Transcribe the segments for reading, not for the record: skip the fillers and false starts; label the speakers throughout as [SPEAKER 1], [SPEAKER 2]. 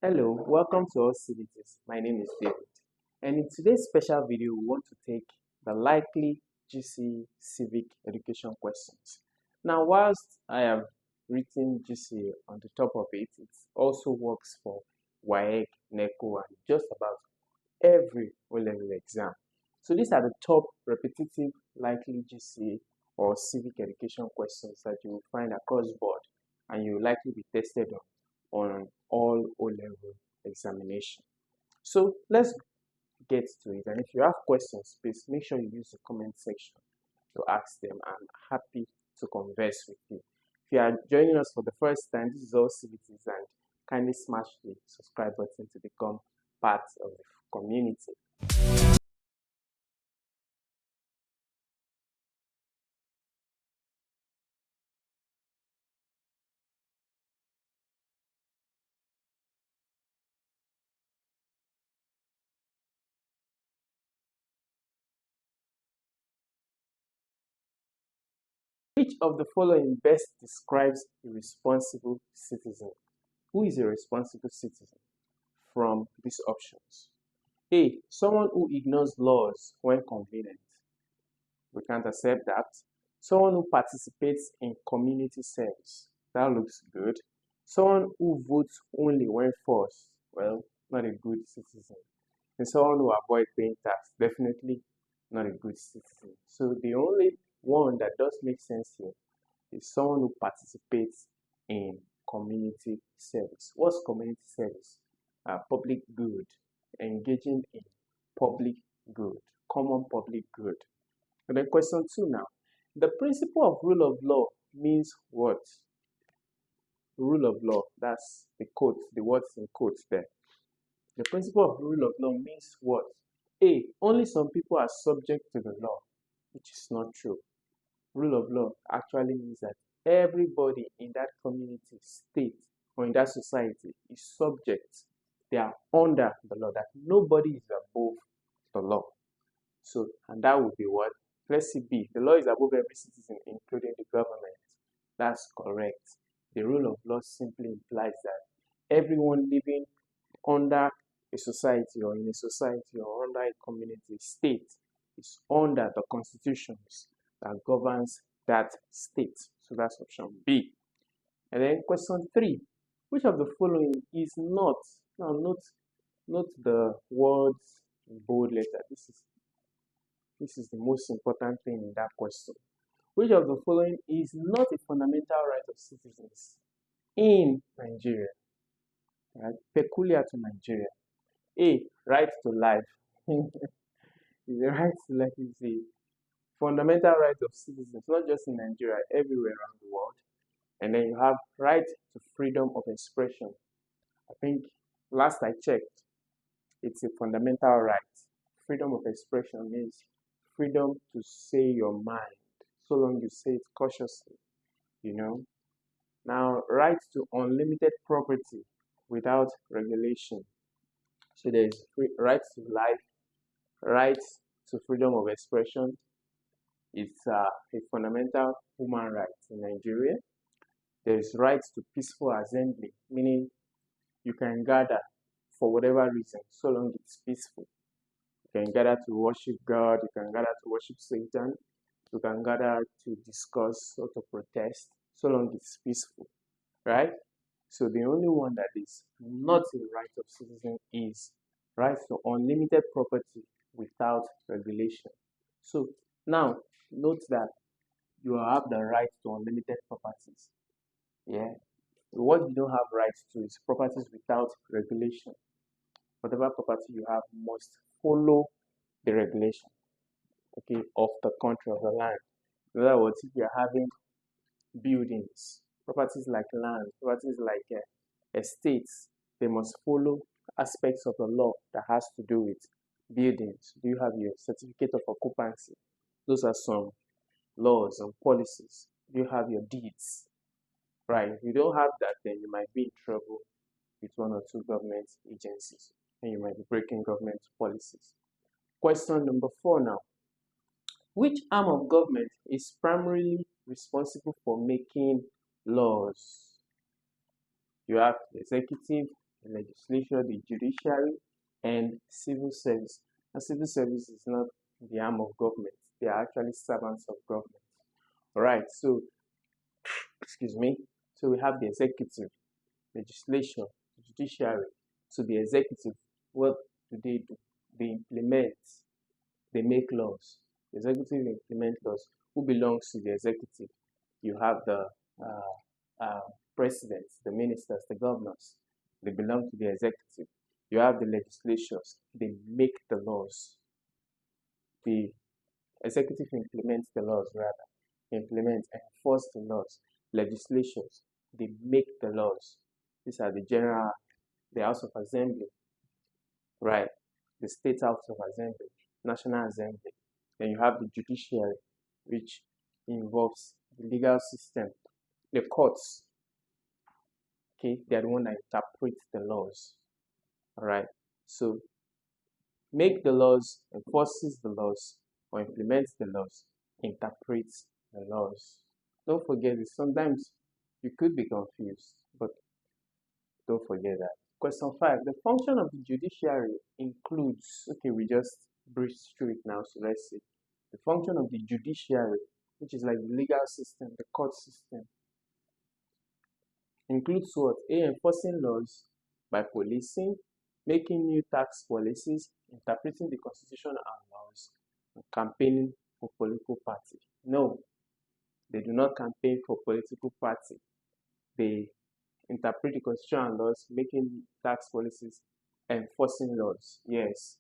[SPEAKER 1] Hello, welcome to AllCBTs. My name is David, and in today's special video, we want to take the likely GCE Civic Education questions. Now, whilst I have written GCE on the top of it, it also works for WAEC, NECO, and just about every O-level exam. So these are the top repetitive likely GCE or Civic Education questions that you will find across board, and you will likely be tested on all O-level examination. So let's get to it, and if you have questions, please make sure you use the comment section to ask them. I'm happy to converse with you. If you are joining us for the first time, this is AllCBTs, and kindly smash the subscribe button to become part of the community. Which of the following best describes a responsible citizen? Who is a responsible citizen? From these options. A. Someone who ignores laws when convenient. We can't accept that. Someone who participates in community service. That looks good. Someone who votes only when forced. Well, not a good citizen. And someone who avoids paying tax. Definitely not a good citizen. So the only one that does make sense here is someone who participates in community service. What's community service? Public good, engaging in public good, common public good. And then question 2 now. The principle of rule of law means what? Rule of law, that's the quote, the words in quotes there. The principle of rule of law means what? A. Only some people are subject to the law, which is not true. Rule of law actually means that everybody in that community, state, or in that society is subject. They are under the law, that nobody is above the law. So, and that would be what? Let's see B. The law is above every citizen, including the government. That's correct. The rule of law simply implies that everyone living under a society or in a society or under a community state is under the constitutions that governs that state. So that's option B. And then question 3. Which of the following is not? Now note the words in bold letter. This is the most important thing in that question. Which of the following is not a fundamental right of citizens in Nigeria? Right? Peculiar to Nigeria. A. Right to life. The right to life is a fundamental right of citizens, not just in Nigeria, everywhere around the world. And then you have right to freedom of expression. I think last I checked, it's a fundamental right. Freedom of expression means freedom to say your mind, so long you say it cautiously, you know. Now, right to unlimited property without regulation. So there's right to life, right to freedom of expression. It's a fundamental human right in Nigeria. There's right to peaceful assembly, meaning you can gather for whatever reason, so long it's peaceful. You can gather to worship God, you can gather to worship Satan, you can gather to discuss or to protest, so long it's peaceful, right? So the only one that is not a right of citizen is right to unlimited property without regulation. So now note that you have the right to unlimited properties. Yeah. What you don't have rights to is properties without regulation. Whatever property you have must follow the regulation, okay, of the country, of the land. In other words, if you're having buildings, properties like land, properties like estates, they must follow aspects of the law that has to do with buildings. Do you have your certificate of occupancy? Those are some laws and policies. Do you have your deeds? Right. If you don't have that, then you might be in trouble with one or two government agencies, and you might be breaking government policies. Question number 4 now. Which arm of government is primarily responsible for making laws? You have the executive, the legislature, the judiciary, and civil service. And civil service is not the arm of government. They are actually servants of government. All right, so, excuse me. So we have the executive, legislature, judiciary. So the executive, what do? They implement, they make laws. The executive implement laws. Who belongs to the executive? You have the presidents, the ministers, the governors. They belong to the executive. You have the legislatures. They make the laws. The executive implements the laws, rather. Implement and enforce the laws. Legislatures, they make the laws. These are the House of Assembly, right? The State House of Assembly, National Assembly. Then you have the judiciary, which involves the legal system, the courts. Okay, they are the one that interpret the laws. All right. So make the laws, enforces the laws, or implements the laws, interprets the laws. Don't forget this. Sometimes you could be confused, but don't forget that. Question 5. The function of the judiciary includes, okay, we just breezed through it now, so let's see. The function of the judiciary, which is like the legal system, the court system, includes what? A. Enforcing laws by policing, making new tax policies, interpreting the constitution and laws, and campaigning for political party. No, they do not campaign for political party. They interpret the constitution and laws, making tax policies, enforcing laws. Yes,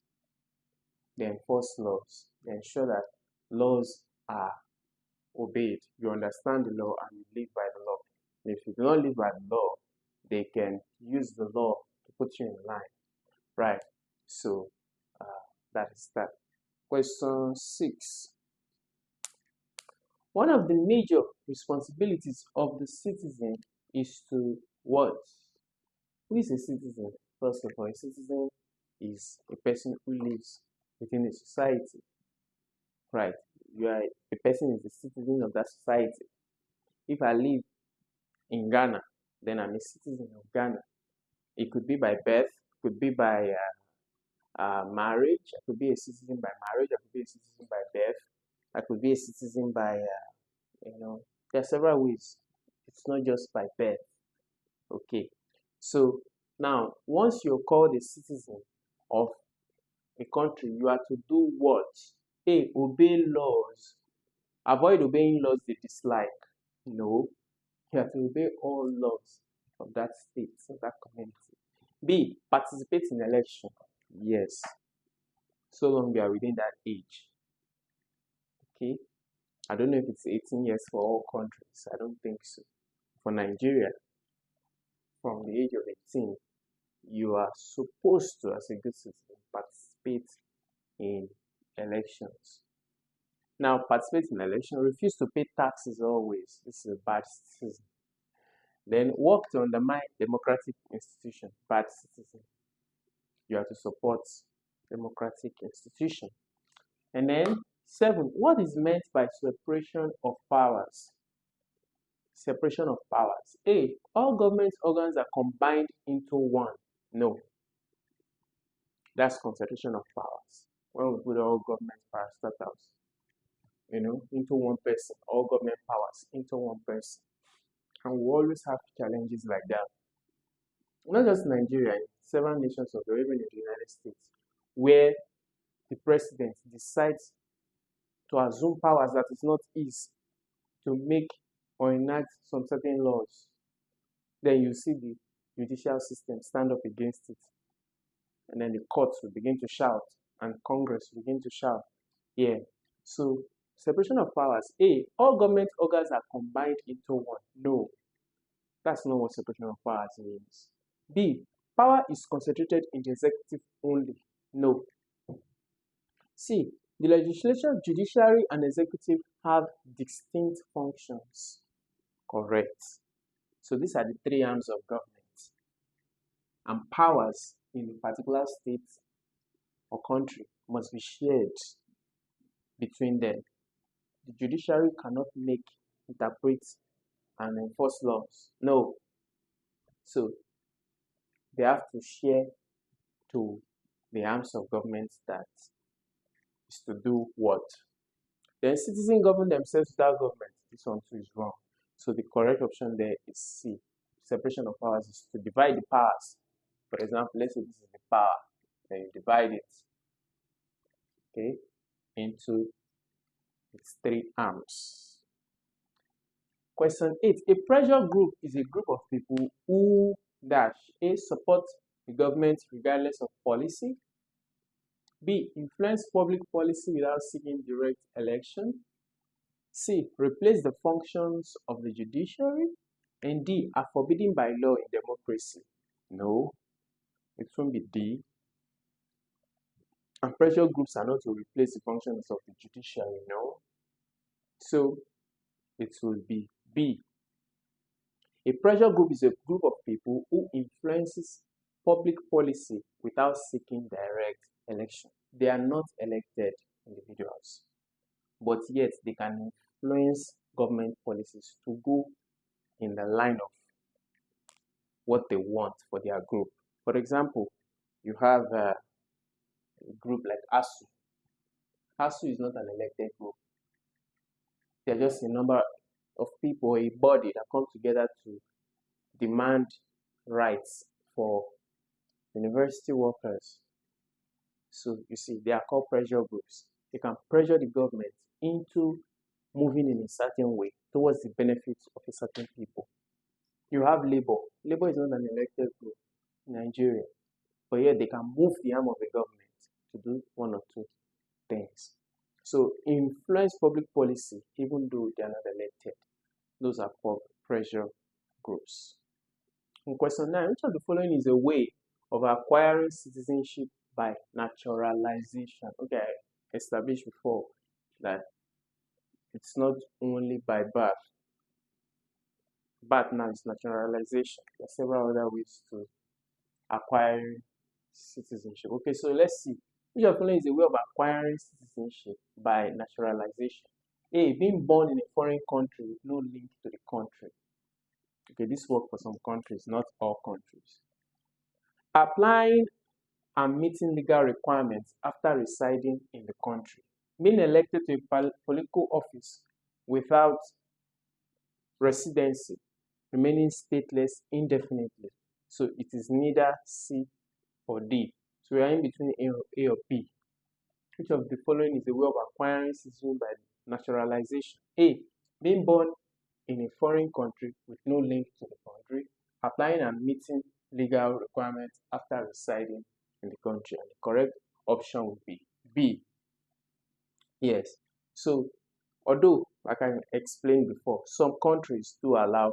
[SPEAKER 1] they enforce laws. They ensure that laws are obeyed. You understand the law and you live by the law. And if you do not live by the law, they can use the law to put you in line. Right? So that is that. Question 6. One of the major responsibilities of the citizen is to what? Who is a citizen? First of all, a citizen is a person who lives within a society. Right? A person is a citizen of that society. If I live in Ghana, then I'm a citizen of Ghana. It could be by birth, could be by marriage. I could be a citizen by marriage. I could be a citizen by birth. I could be a citizen by, there are several ways. It's not just by birth. Okay. So now, once you're called a citizen of a country, you are to do what? A. Obey laws. Avoid obeying laws they dislike. No. You have to obey all laws of that state, of that community. B. Participate in election. Yes. So long we are within that age. Okay. I don't know if it's 18 years for all countries. I don't think so. For Nigeria, from the age of 18, you are supposed to, as a good citizen, participate in elections. Now, participate in elections, refuse to pay taxes always. This is a bad citizen. Then work to undermine democratic institutions. Bad citizen. You have to support democratic institution. And then 7, what is meant by separation of powers? Separation of powers. A, all government organs are combined into one. No. That's concentration of powers. When we put all government parastatals, into one person, all government powers into one person. And we always have challenges like that. Not just Nigeria, in several nations of the world, even in the United States, where the president decides to assume powers that is not his, to make or enact some certain laws, then you see the judicial system stand up against it. And then the courts will begin to shout, and Congress will begin to shout. Yeah. So, separation of powers. A, all government organs are combined into one. No. That's not what separation of powers means. B, power is concentrated in the executive only. No. C, the legislature, judiciary, and executive have distinct functions. Correct. So these are the 3 arms of government. And powers in a particular state or country must be shared between them. The judiciary cannot make, interpret, and enforce laws. No. So they have to share to the arms of government that is to do what? Then citizens govern themselves without government. This one too is wrong. So the correct option there is C. Separation of powers is to divide the powers. For example, let's say this is the power. Then you divide it, okay, into its 3 arms. Question 8. A pressure group is a group of people who dash A. Support the government regardless of policy. B. Influence public policy without seeking direct election. C. Replace the functions of the judiciary. And D. Are forbidden by law in democracy. No, it won't be D. And pressure groups are not to replace the functions of the judiciary. No. So it will be B. A pressure group is a group of people who influences public policy without seeking direct election. They are not elected individuals, but yet they can influence government policies to go in the line of what they want for their group. For example, you have a group like ASU. ASU is not an elected group. They're just a number of people, a body that come together to demand rights for university workers. So you see, they are called pressure groups. They can pressure the government into moving in a certain way towards the benefits of a certain people. You have Labour. Labour is not an elected group in Nigeria, but yet they can move the arm of the government to do one or two things. So influence public policy even though they are not elected. Those are called pressure groups. In question 9, which of the following is a way of acquiring citizenship by naturalization? Okay, I established before that it's not only by birth. Birth now is naturalization. There are several other ways to acquire citizenship. Okay, so let's see. Which of the following is a way of acquiring citizenship by naturalization? A. Being born in a foreign country with no link to the country. Okay, this works for some countries, not all countries. Applying and meeting legal requirements after residing in the country. Being elected to a political office without residency. Remaining stateless indefinitely. So it is neither C or D. So we are in between A or B. Which of the following is a way of acquiring citizenship by naturalization? A. Being born in a foreign country with no link to the country. Applying and meeting legal requirements after residing in the country. And the correct option would be B. Yes. So although, like I explained before, some countries do allow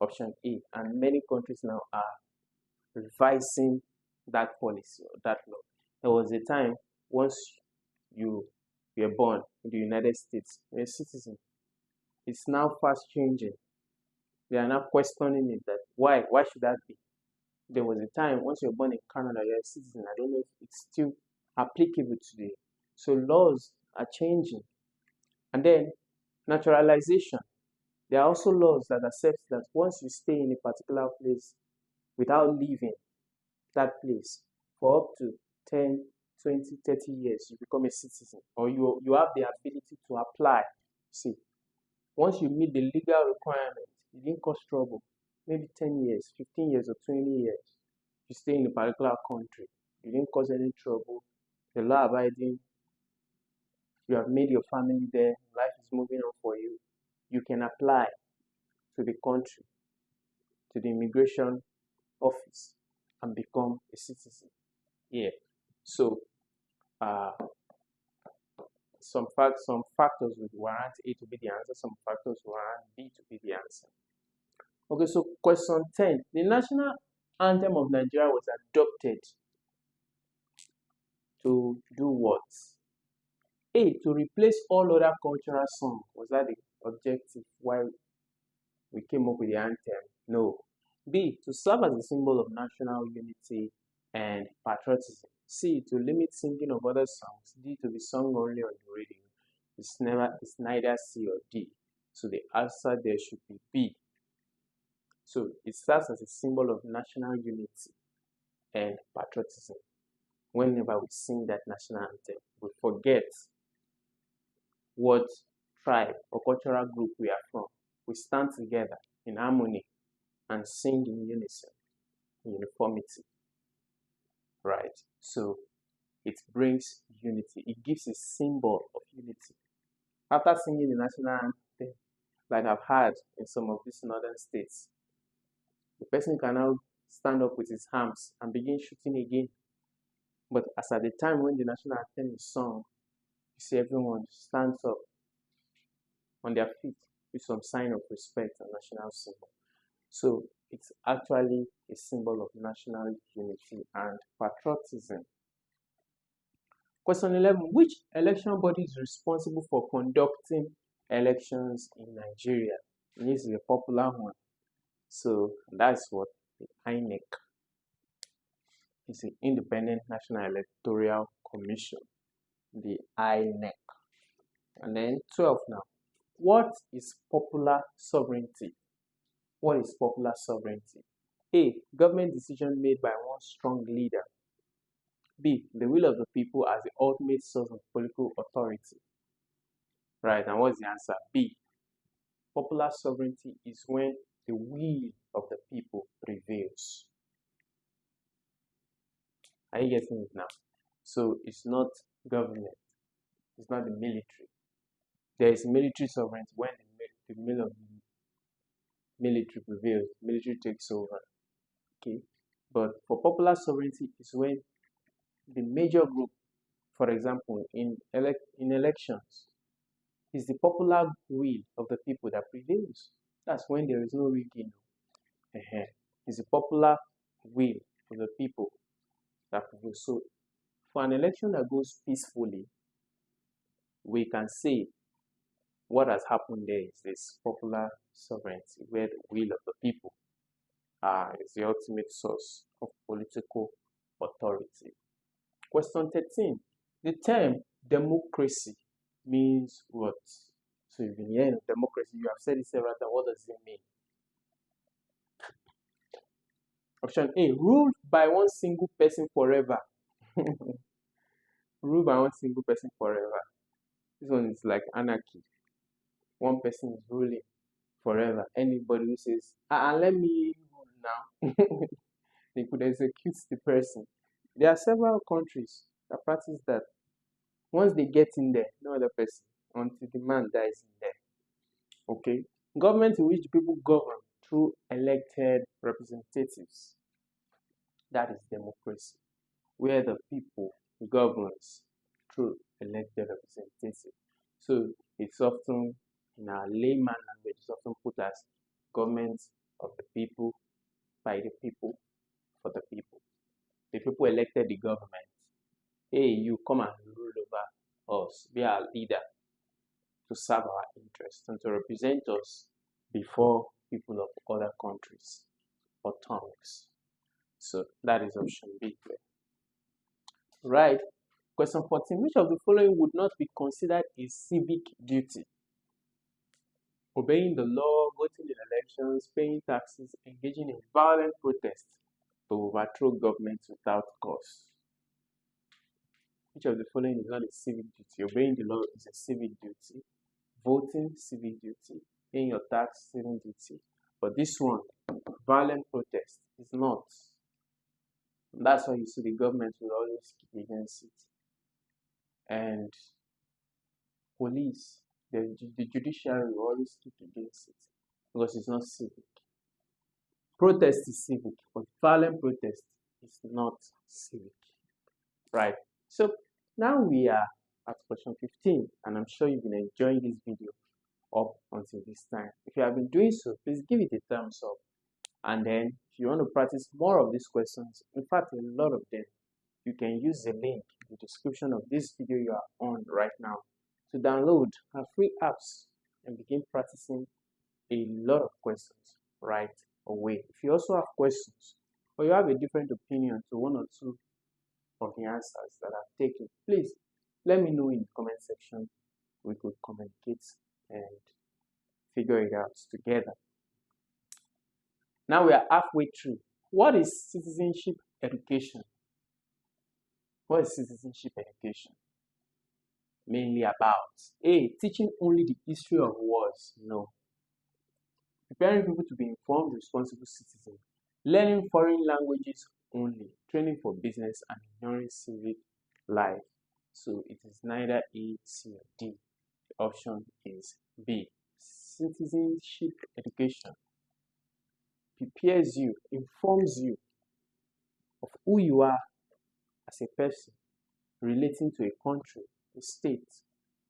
[SPEAKER 1] option A, and many countries now are revising that policy or that law. There was a time once you were born in the United States, you're a citizen. It's now fast changing. They are now questioning it that why should that be? There was a time once you're born in Canada, you're a citizen. I don't know if it's still applicable today. So laws are changing. And then naturalization. There are also laws that accept that once you stay in a particular place without leaving that place for up to 10, 20, 30 years, you become a citizen, or you have the ability to apply. See, once you meet the legal requirements, you didn't cause trouble, maybe 10 years, 15 years, or 20 years, you stay in a particular country, you didn't cause any trouble, the law abiding, you have made your family there, life is moving on for you, you can apply to the country, to the immigration office, and become a citizen. Yeah. So some factors would warrant A to be the answer, some factors warrant B to be the answer. Okay, so question 10. The national anthem of Nigeria was adopted to do what? A. To replace all other cultural songs. Was that the objective why we came up with the anthem? No. B. To serve as a symbol of national unity and patriotism. C. To limit singing of other songs. D. To be sung only on the radio. It's neither C or D. So the answer there should be B. So it serves as a symbol of national unity and patriotism. Whenever we sing that national anthem, we forget what tribe or cultural group we are from. We stand together in harmony and sing in unison, in uniformity, right? So it brings unity. It gives a symbol of unity. After singing the national anthem, like I've had in some of these northern states, the person can now stand up with his arms and begin shooting again. But as at the time when the national anthem is sung, you see everyone stands up on their feet with some sign of respect and national symbol. So it's actually a symbol of national unity and patriotism. Question 11. Which election body is responsible for conducting elections in Nigeria? This is a popular one. So that's what the INEC is, the Independent National Electoral Commission, the INEC. And then 12 now. What is popular sovereignty? What is popular sovereignty? A. Government decision made by one strong leader. B. The will of the people as the ultimate source of political authority. Right, and what's the answer? B. Popular sovereignty is when the will of the people prevails. Are you getting it now? So it's not government, it's not the military. There is military sovereignty when the will of the military prevails, military takes over. Okay, but for popular sovereignty is when the major group, for example, in elections, is the popular will of the people that prevails. That's when there is no rigging. It's the popular will of the people that prevails. So for an election that goes peacefully, we can say what has happened there is this popular sovereignty, where the will of the people is the ultimate source of political authority. Question 13. The term democracy means what? So you've been hearing democracy, you have said it several times. What does it mean? Option A, ruled by one single person forever. Ruled by one single person forever. This one is like anarchy. One person is ruling forever. Anybody who says, let me rule now, they could execute the person. There are several countries that practice that. Once they get in there, no other person, until the man dies in there. Okay? Government in which people govern through elected representatives. That is democracy, where the people governs through elected representatives. So it's often, in our layman language, it's often put as government of the people, by the people, for the people. The people elected the government. Hey, you come and rule over us, be our leader, to serve our interests and to represent us before people of other countries or tongues. So that is option B. Right. Question 14. Which of the following would not be considered a civic duty? Obeying the law, voting in elections, paying taxes, engaging in violent protests to overthrow government without cause. Which of the following is not a civic duty? Obeying the law is a civic duty. Voting, civic duty. Paying your tax, civic duty. But this one, violent protest, is not. And that's why you see the government will always kick against it. And police, the judiciary will always kick against it because it's not civic. Protest is civic, but violent protest is not civic. Right? So now we are at question 15, and I'm sure you've been enjoying this video up until this time. If you have been doing so, please give it a thumbs up. And then if you want to practice more of these questions, in fact a lot of them, you can use the link in the description of this video you are on right now to download our free apps and begin practicing a lot of questions right away. If you also have questions or you have a different opinion to one or two of the answers that I've taken, please let me know in the comment section. We could communicate and figure it out together. Now we are halfway through. What is citizenship education. What is citizenship education mainly about? A. Teaching only the history of wars? No. Preparing people to be informed, responsible citizens. Learning foreign languages only. Training for business and ignoring civic life. So it is neither A, C, or D. The option is B. Citizenship education prepares you, informs you of who you are as a person relating to a country, a state,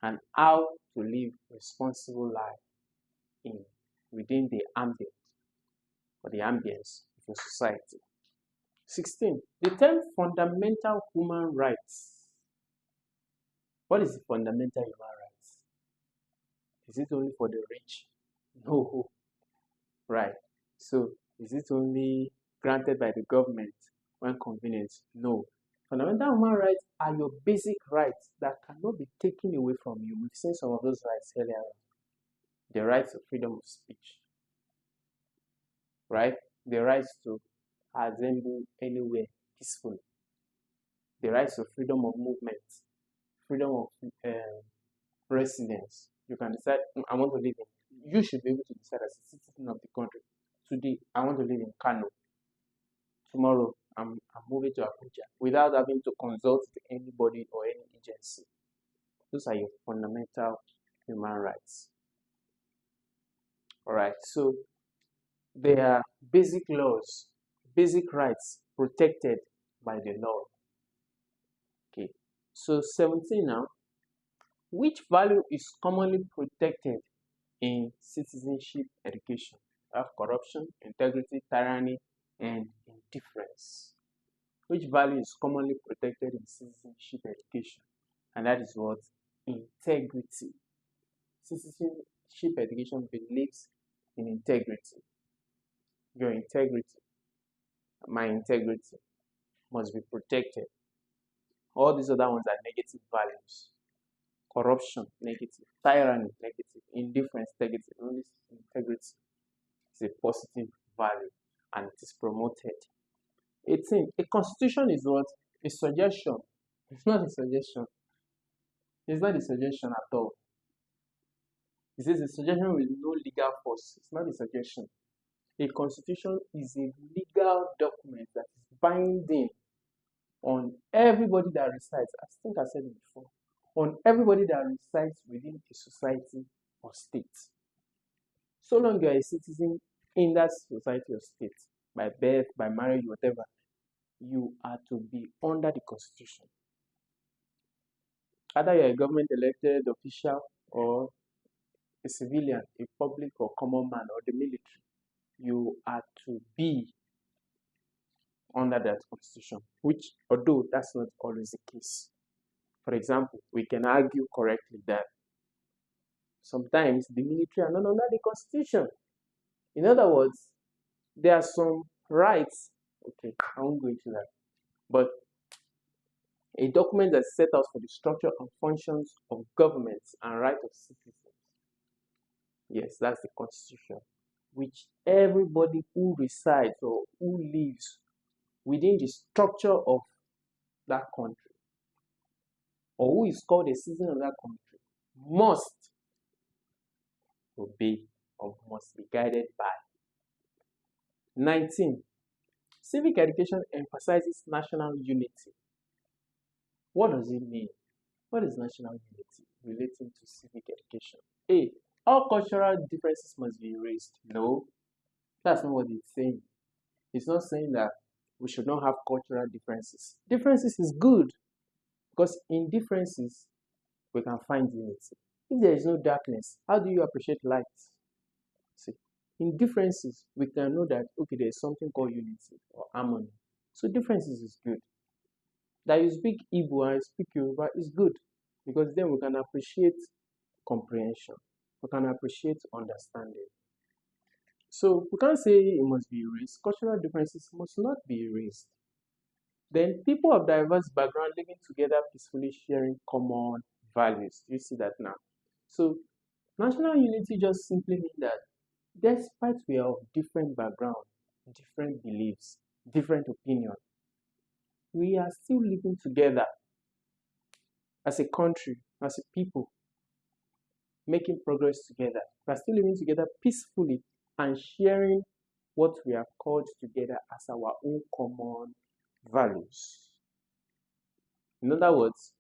[SPEAKER 1] and how to live a responsible life within the ambient or the ambience of your society. 16. The term fundamental human rights. What is the fundamental human rights? Is it only for the rich? No. Right. So, is it only granted by the government when convenient? No. Fundamental human rights are your basic rights that cannot be taken away from you. We've seen some of those rights earlier. The rights of freedom of speech, right? The rights to assemble anywhere peacefully. The rights of freedom of movement, freedom of residence. You can decide, I want to live in. You should be able to decide as a citizen of the country. Today, I want to live in Kano. Tomorrow, I'm moving to Abuja without having to consult anybody or any agency. Those are your fundamental human rights. All right, so there are basic laws, basic rights protected by the law. Okay, so 17 now. Which value is commonly protected in citizenship education? We have corruption, integrity, tyranny, and indifference. Which value is commonly protected in citizenship education? And that is what? Integrity. Citizenship education believes in integrity. Your integrity, my integrity must be protected. All these other ones are negative values. Corruption, negative. Tyranny, negative. Indifference, negative. Only integrity is a positive value and it is promoted. 18. A constitution is what? A suggestion. It's not a suggestion. It's not a suggestion at all. It is a suggestion with no legal force. It's not a suggestion. A constitution is a legal document that is binding on everybody that resides. I think I said it before. On everybody that resides within a society or state. So long you are a citizen in that society or state, by birth, by marriage, whatever, you are to be under the constitution. Either you are a government elected official or a civilian, a public or common man or the military, you are to be under that constitution, which although that's not always the case. For example, we can argue correctly that sometimes the military are not under the constitution. In other words, there are some rights, okay, I won't go into that, but a document that sets out for the structure and functions of governments and rights of citizens. Yes, that's the constitution, which everybody who resides or who lives within the structure of that country or who is called a citizen of that country must obey or must be guided by. 19. Civic education emphasizes national unity. What does it mean? What is national unity relating to civic education? A. All cultural differences must be erased. No, that's not what it's saying. It's not saying that we should not have cultural differences. Differences is good because in differences we can find unity. If there is no darkness, how do you appreciate light? See, in differences we can know that okay, there is something called unity or harmony. So differences is good. That you speak Igbo and I speak Yoruba is good because then we can appreciate comprehension. We can appreciate understanding. So we can't say it must be erased. Cultural differences must not be erased. Then people of diverse background living together peacefully sharing common values. You see that now. So national unity just simply means that despite we are of different background, different beliefs, different opinions, we are still living together as a country, as a people, making progress together. We are still living together peacefully and sharing what we are called together as our own common values. In other words,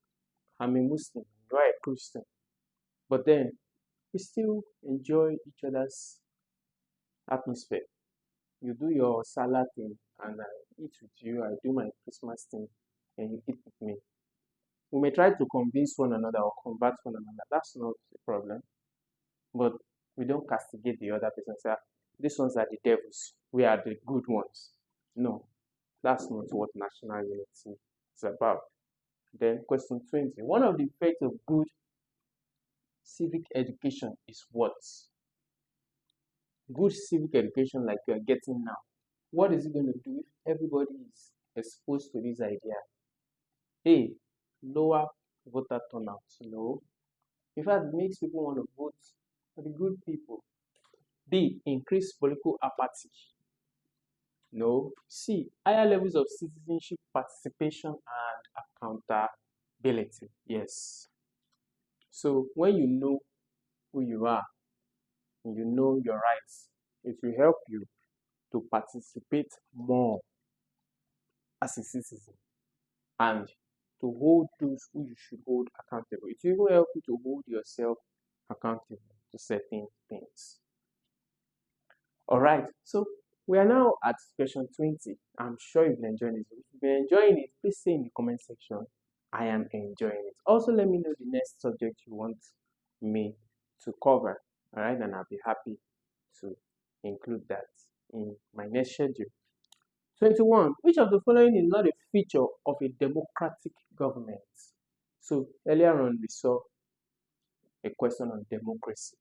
[SPEAKER 1] I'm a Muslim, you are a Christian, but then we still enjoy each other's atmosphere. You do your Salah thing and I eat with you, I do my Christmas thing and you eat with me. We may try to convince one another or convert one another, that's not a problem, but we don't castigate the other person and say, these ones are the devils, we are the good ones. No, that's not what national unity is about. Then question 20, one of the effects of good civic education is what? Good civic education like you are getting now. What is it going to do if everybody is exposed to this idea? A, lower voter turnout. No. In fact, it makes people want to vote for the good people. B, increase political apathy. No. C, higher levels of citizenship participation and accountability. Yes. So when you know who you are and you know your rights, it will help you to participate more as a citizen and to hold those who you should hold accountable. It will even help you to hold yourself accountable to certain things. Alright, so we are now at question 20. I'm sure you've been enjoying it. If you've been enjoying it, please say in the comment section, I am enjoying it. Also, let me know the next subject you want me to cover. Alright, and I'll be happy to include that in my next schedule. 21. Which of the following is not a feature of a democratic government? So earlier on we saw a question on democracy,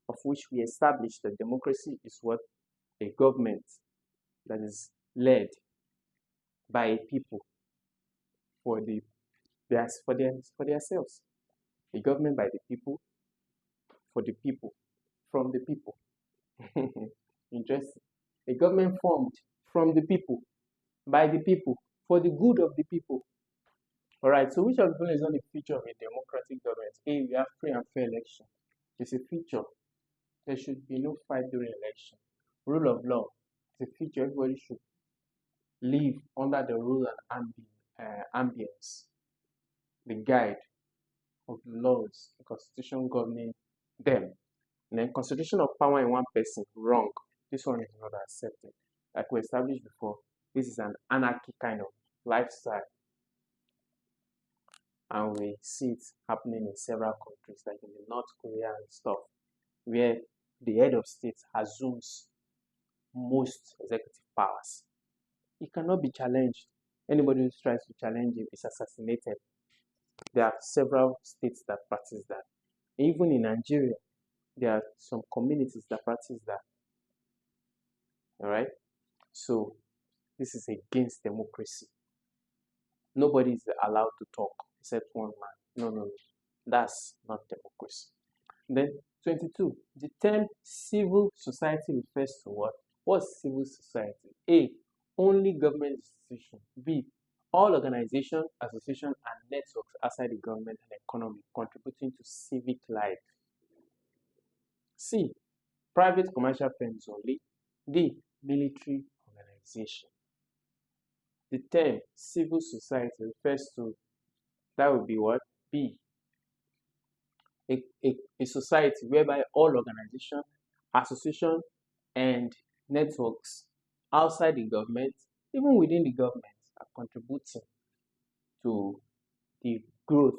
[SPEAKER 1] of which we established that democracy is what? A government that is led by a people for themselves. A government by the people, for the people, from the people. Interesting. A government formed from the people, by the people, for the good of the people. Alright, so which of the following is not a feature of a democratic government? A, we have free and fair election. It's a feature. There should be no fight during election. Rule of law. It's a feature. Everybody should live under the rule and ambience. The guide of the laws, the constitution governing them. And then concentration of power in one person, wrong. This one is not accepted. Like we established before, this is an anarchy kind of lifestyle. And we see it happening in several countries, like in the North Korea and stuff, where the head of state assumes most executive powers. He cannot be challenged. Anybody who tries to challenge him is assassinated. There are several states that practice that. Even in Nigeria, there are some communities that practice that. Alright? So, this is against democracy. Nobody is allowed to talk except one man. No. That's not democracy. Then, 22. The term civil society refers to what? What's civil society? A, only government institutions. B, all organizations, associations, and networks outside the government and economy contributing to civic life. C, private commercial firms only. D, military organization. The term civil society refers to, that would be what? B, a society whereby all organizations, associations, and networks outside the government, even within the government, are contributing to the growth,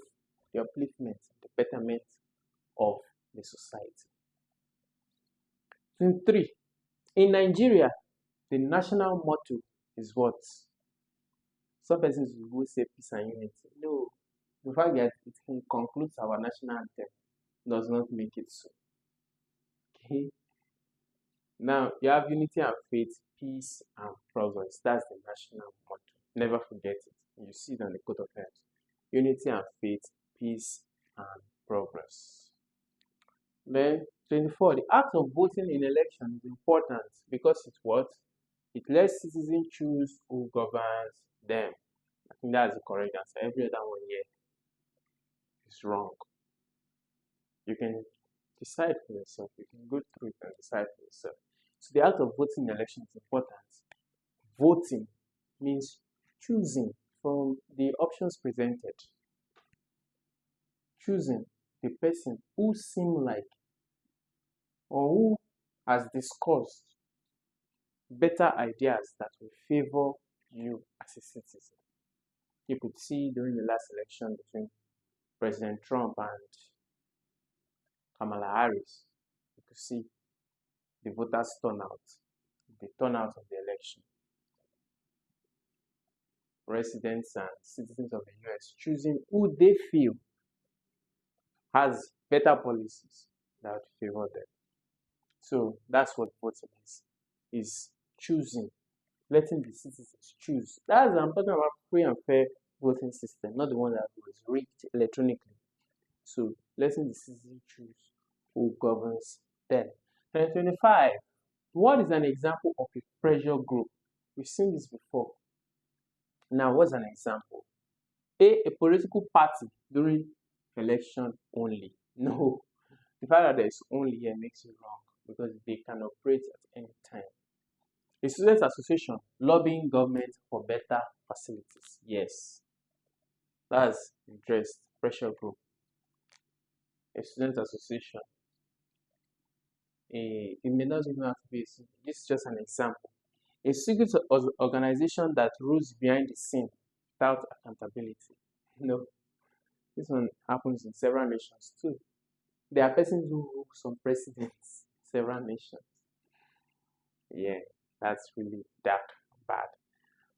[SPEAKER 1] the upliftment, the betterment of the society. 23. In Nigeria, the national motto is what? Some persons will say peace and unity. No, the fact that it concludes our national anthem does not make it so. Okay. Now, you have unity and faith, peace and progress. That's the national motto. Never forget it. You see it on the coat of arms. Unity and faith, peace and progress. Then, 24. The act of voting in election is important because it's what? It lets citizens choose who governs them. think that's the correct answer. Every other one here is wrong. You can decide for yourself. You can go through it and decide for yourself. So the act of voting in election is important. Voting means choosing from the options presented. Choosing the person who seem like or who has discussed better ideas that will favor you as a citizen. You could see during the last election between President Trump and Kamala Harris, you could see the voters' turnout, the turnout of the election. Residents and citizens of the US choosing who they feel has better policies that would favor them. So that's what voting is choosing, letting the citizens choose. I'm talking about free and fair voting system, not the one that was rigged electronically. So letting the citizens choose who governs them. 25. What is an example of a pressure group? We've seen this before. Now, what's an example? A political party during election only. No, the fact that there's only here makes it wrong because they can operate at any time. A student association lobbying government for better facilities. Yes, that's interest, pressure group. A student association. It may not even have to be. This is just an example. A secret organization that rules behind the scene without accountability. This one happens in several nations too. There are persons who rule some presidents in several nations. Yeah, that's really dark and bad.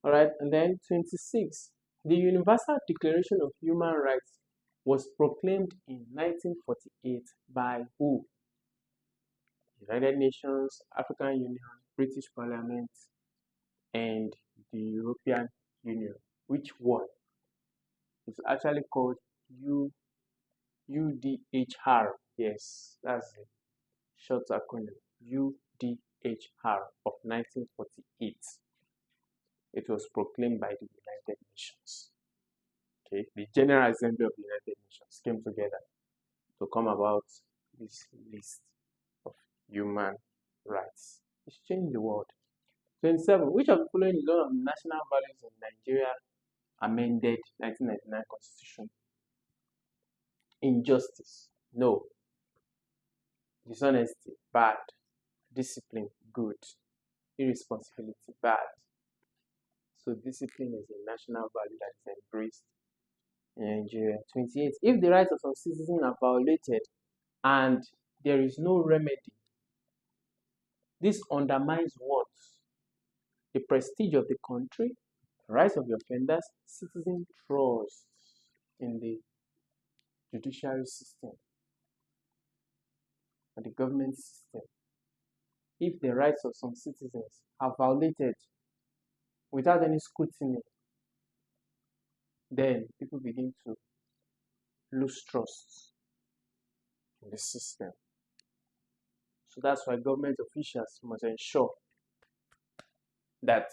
[SPEAKER 1] All right, and then 26. The Universal Declaration of Human Rights was proclaimed in 1948 by who? United Nations, African Union, British Parliament, and the European Union. Which one? It's actually called UDHR. Yes, that's the short acronym. UDHR of 1948. It was proclaimed by the United Nations. Okay, the General Assembly of the United Nations came together to come about this list of human rights. It's changed the world. 27. Which of the following is one of the national values in Nigeria amended 1999 Constitution? Injustice, no. Dishonesty, bad. Discipline, good. Irresponsibility, bad. So discipline is a national value that is embraced in Nigeria. 28. If the rights of some citizens are violated and there is no remedy, this undermines what? The prestige of the country, the rights of the offenders, citizen trust in the judiciary system and the government system. If the rights of some citizens are violated without any scrutiny, then people begin to lose trust in the system. So that's why government officials must ensure that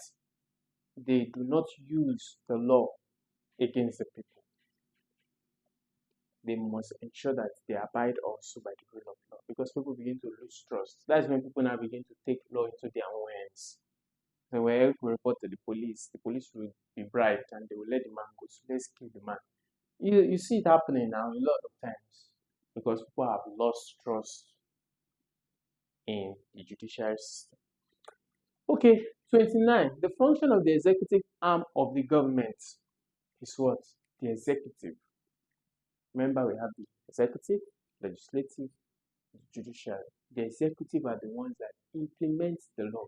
[SPEAKER 1] they do not use the law against the people. They must ensure that they abide also by the rule of law, because people begin to lose trust. That's when people now begin to take law into their own hands. So when we report to the police will be bribed and they will let the man go. So let's kill the man. You see it happening now a lot of times because people have lost trust in the judiciary system. Okay, 29. The function of the executive arm of the government is what? The executive. Remember, we have the executive, legislative, the judiciary. The executive are the ones that implement the law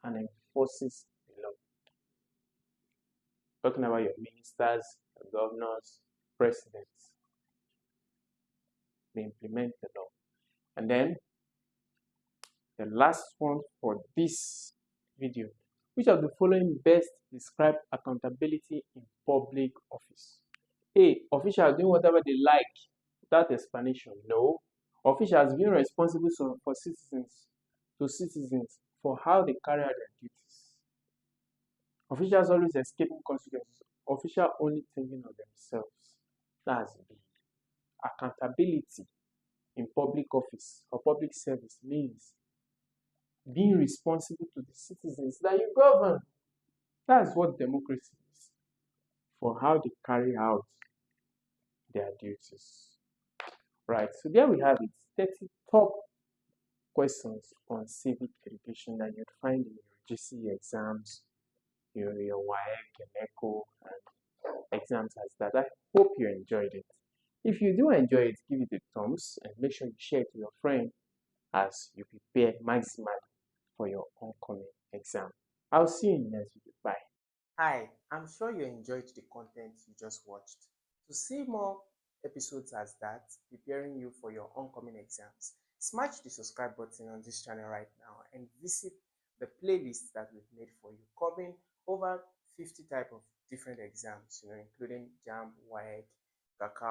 [SPEAKER 1] and enforces the law. Talking about your ministers, the governors, presidents. They implement the law. And then the last one for this video. Which of the following best describe accountability in public office? A. Officials doing whatever they like without explanation. No. Officials being responsible for citizens for how they carry out their duties. Officials always escaping consequences official only thinking of themselves. That's B. Accountability in public office or public service means being responsible to the citizens that you govern. That's what democracy is, for how they carry out their duties. Right, so there we have it, 30 top questions on civic education that you'd find in your GCE exams, your WAEC and NECO, and exams as that. I hope you enjoyed it. If you do enjoy it, give it a thumbs and make sure you share it to your friend as you prepare maximally for your oncoming exam. I'll see you in the next video. Bye. Hi, I'm sure you enjoyed the content you just watched. To see more episodes as that, preparing you for your oncoming exams, smash the subscribe button on this channel right now and visit the playlist that we've made for you, covering over 50 types of different exams, including JAMB, WAEC, Kakao,